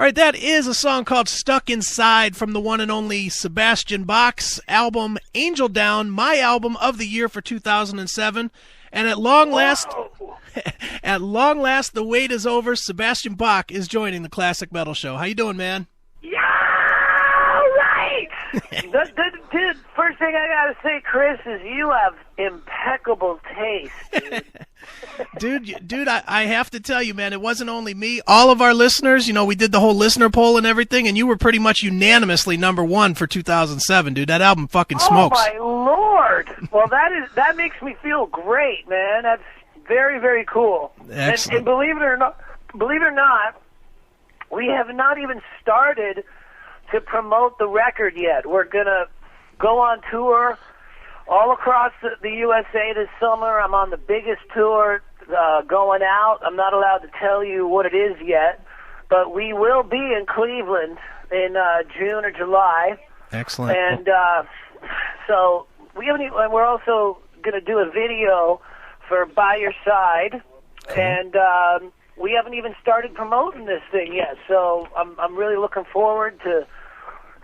All right, that is a song called Stuck Inside from the one and only Sebastian Bach's album Angel Down, my album of the year for 2007. And at long last, the wait is over. Sebastian Bach is joining the Classic Metal Show. How you doing, man? Yeah, right. Dude, first thing I gotta say, Chris, is you have impeccable taste, dude. Dude, I have to tell you, man, it wasn't only me. All of our listeners, we did the whole listener poll and everything, and you were pretty much unanimously number one for 2007, dude. That album fucking smokes. Oh, my Lord. Well, that makes me feel great, man. That's very, very cool. Excellent. And believe it or not, we have not even started to promote the record yet. We're going to go on tour all across the USA this summer. I'm on the biggest tour going out. I'm not allowed to tell you what it is yet, but we will be in Cleveland in June or July. Excellent. And so we're also going to do a video for By Your Side, cool. And we haven't even started promoting this thing yet. So I'm really looking forward to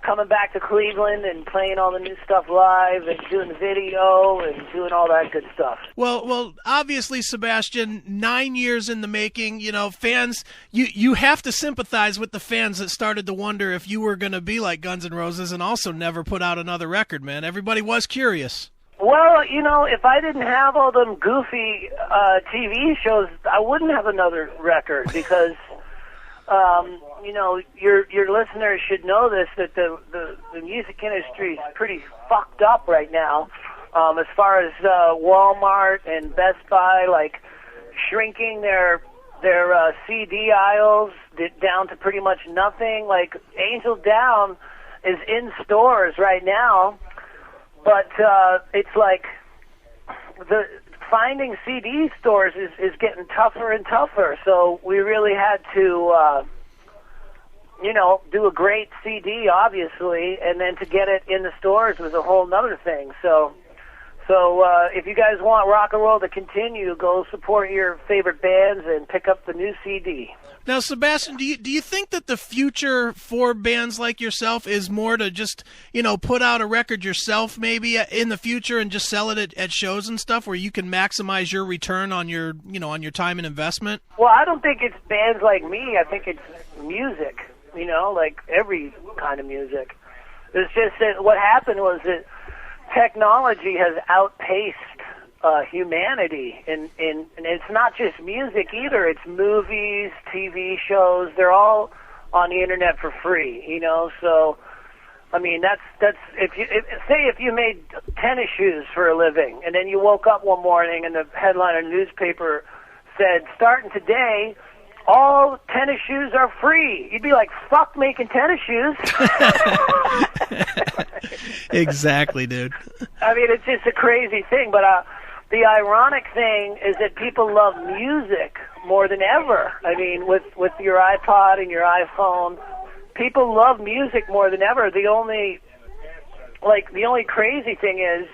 coming back to Cleveland and playing all the new stuff live and doing the video and doing all that good stuff. Well, obviously, Sebastian, 9 years in the making, fans, you have to sympathize with the fans that started to wonder if you were going to be like Guns N' Roses and also never put out another record, man. Everybody was curious. Well, if I didn't have all them goofy TV shows, I wouldn't have another record because your listeners should know this, that the music industry is pretty fucked up right now, as far as Walmart and Best Buy, like, shrinking their CD aisles down to pretty much nothing. Like, Angel Down is in stores right now, but it's like finding CD stores is getting tougher and tougher, so we really had to do a great CD, obviously, and then to get it in the stores was a whole nother thing. So if you guys want rock and roll to continue, go support your favorite bands and pick up the new CD. Now, Sebastian, do you think that the future for bands like yourself is more to just, put out a record yourself maybe in the future and just sell it at shows and stuff where you can maximize your return on your, on your time and investment? Well, I don't think it's bands like me. I think it's music. Like every kind of music. It's just that what happened was that technology has outpaced humanity, and it's not just music either. It's movies, TV shows. They're all on the internet for free. So I mean that's if you made tennis shoes for a living, and then you woke up one morning and the headline in the newspaper said, "Starting today, all tennis shoes are free." You'd be like, fuck making tennis shoes. Exactly, dude. I mean, it's just a crazy thing, but the ironic thing is that people love music more than ever. I mean, with your iPod and your iPhone, people love music more than ever. The only crazy thing is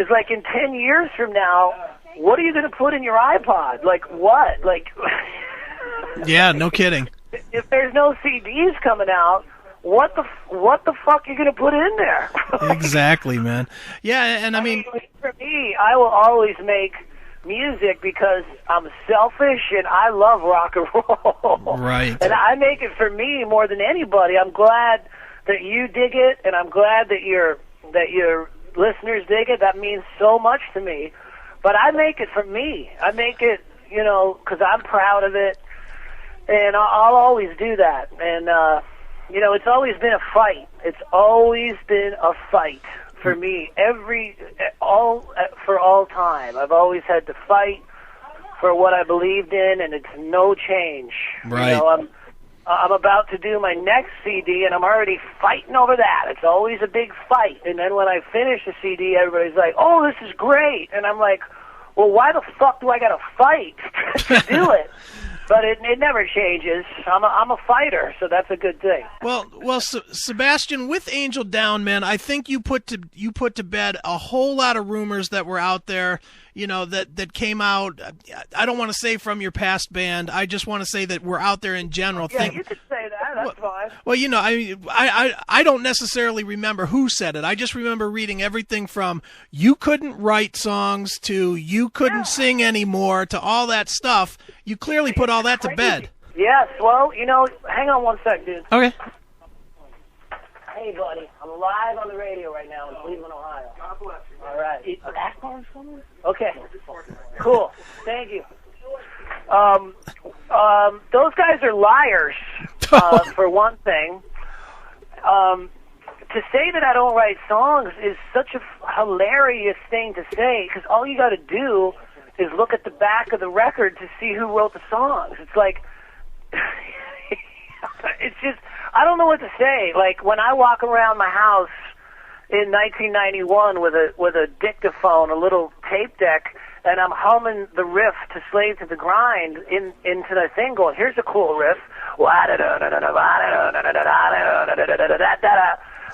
like in 10 years from now, what are you going to put in your iPod? Like what? Like... Yeah, no kidding. If there's no CDs coming out, what the fuck are you going to put in there? Exactly, man. Yeah, and I mean, for me, I will always make music because I'm selfish and I love rock and roll. Right. And I make it for me more than anybody. I'm glad that you dig it, and I'm glad that your listeners dig it. That means so much to me. But I make it for me. I make it, because I'm proud of it. And I'll always do that. And, it's always been a fight. It's always been a fight for me. For all time. I've always had to fight for what I believed in, and it's no change. Right. I'm about to do my next CD, and I'm already fighting over that. It's always a big fight. And then when I finish the CD, everybody's like, "Oh, this is great." And I'm like, well, why the fuck do I got to fight to do it? But it never changes. I'm a fighter, so that's a good thing. Well, Sebastian, with Angel Down, man, I think you put to bed a whole lot of rumors that were out there, that came out. I don't want to say from your past band. I just want to say that we're out there in general. Yeah, you could say that. that. That's fine. Well, you know, I don't necessarily remember who said it. I just remember reading everything from you couldn't write songs to you couldn't sing anymore to all that stuff. You clearly put all that to bed. Yes. Well, you know, hang on one sec, dude. Okay. Hey, buddy. I'm live on the radio right now in Cleveland, Ohio. God bless you. All right. Okay. Cool. Thank you. Those guys are liars, for one thing. To say that I don't write songs is such a hilarious thing to say, because all you got to do is look at the back of the record to see who wrote the songs. It's like, it's just, I don't know what to say. Like, when I walk around my house in 1991 with a dictaphone, a little tape deck, and I'm humming the riff to Slave to the Grind into the thing going, here's a cool riff.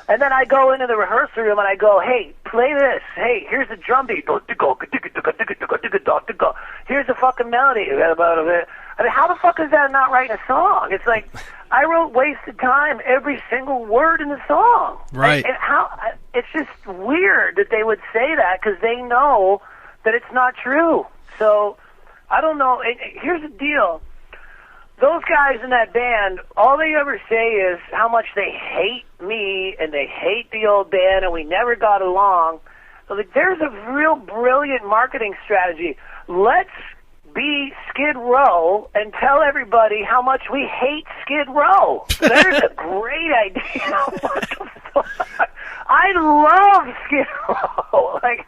And then I go into the rehearsal room and I go, hey, play this. Hey, here's the drum beat. Here's the fucking melody. I mean, how the fuck is that not writing a song? It's like, I wrote wasted time every single word in the song. Right. And it's just weird that they would say that, because they know that it's not true. So, I don't know. Here's the deal. Those guys in that band, all they ever say is how much they hate me and they hate the old band and we never got along. So there's a real brilliant marketing strategy. Let's be Skid Row and tell everybody how much we hate Skid Row. There's a great idea. What the fuck? I love Skid Row. Like,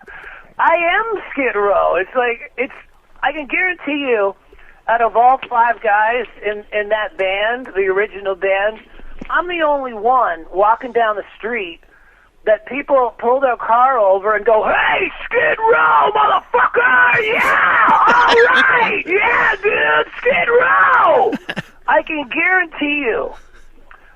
I am Skid Row. It's like, I can guarantee you, out of all five guys in that band, the original band, I'm the only one walking down the street that people pull their car over and go, hey, Skid Row, motherfucker! Yeah! All right! Yeah, dude! Skid Row! I can guarantee you,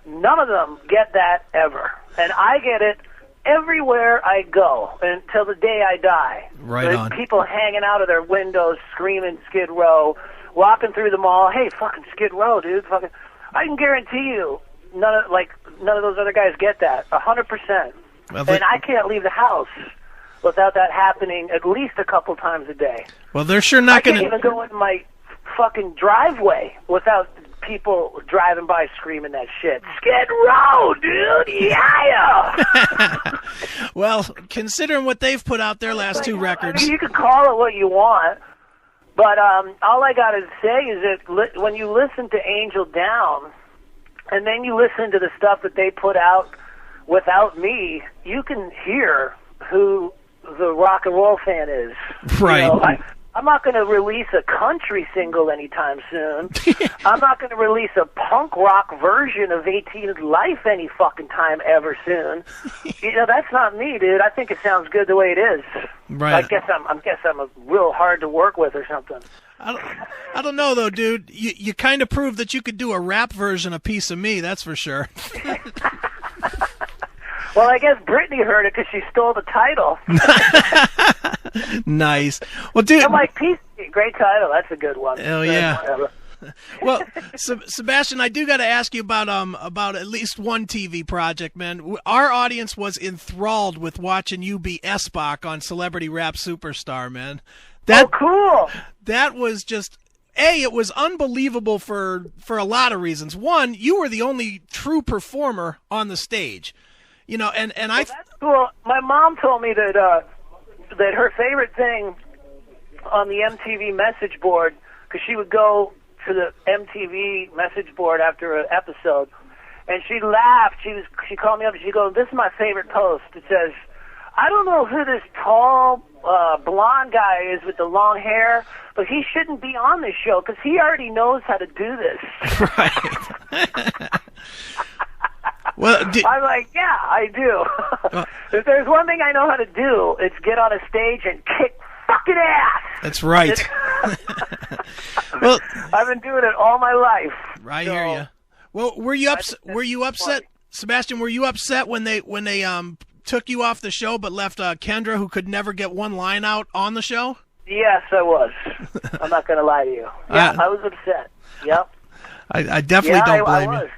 none of them get that ever. And I get it everywhere I go until the day I die. Right There's on. people hanging out of their windows screaming Skid Row, walking through the mall, hey, fucking Skid Row, dude. Fucking, I can guarantee you, none of those other guys get that. 100%. Well, and I can't leave the house without that happening at least a couple times a day. well, they're sure not I can't going even go in my fucking driveway without people driving by screaming that shit. Skid Row, dude! Yeah! Well, considering what they've put out their last two records. I mean, you can call it what you want, but all I gotta say is that when you listen to Angel Down, and then you listen to the stuff that they put out without me, you can hear who the rock and roll fan is. Right. You know, I'm not going to release a country single anytime soon. I'm not going to release a punk rock version of 18 Life any fucking time ever soon. You know, that's not me, dude. I think it sounds good the way it is. Right. I guess I'm a real hard to work with or something. I don't know, though, dude. You kind of proved that you could do a rap version of Piece of Me, that's for sure. Well, I guess Britney heard it because she stole the title. Nice. Well, dude. I'm like, Piece of Me, great title. That's a good one. Hell yeah. Well, Sebastian, I do got to ask you about at least one TV project, man. Our audience was enthralled with watching you be S-Bach on Celebrity Rap Superstar, man. Oh, cool. That was just, it was unbelievable for a lot of reasons. One, you were the only true performer on the stage. You know, and that's cool. My mom told me that that her favorite thing on the MTV message board, because she would go to the MTV message board after an episode, and she laughed. She called me up and she goes, "This is my favorite post." It says, "I don't know who this tall blonde guy is with the long hair, but he shouldn't be on this show because he already knows how to do this." Right. Well, I'm like, yeah, I do. If there's one thing I know how to do, it's get on a stage and kick fucking ass. That's right. Well, I've been doing it all my life. I hear you. Well, were you upset, Sebastian? Were you upset when they took you off the show but left Kendra, who could never get one line out, on the show? Yes, I was. I'm not going to lie to you. Yeah, I was upset. Yep. I definitely don't blame I was. you.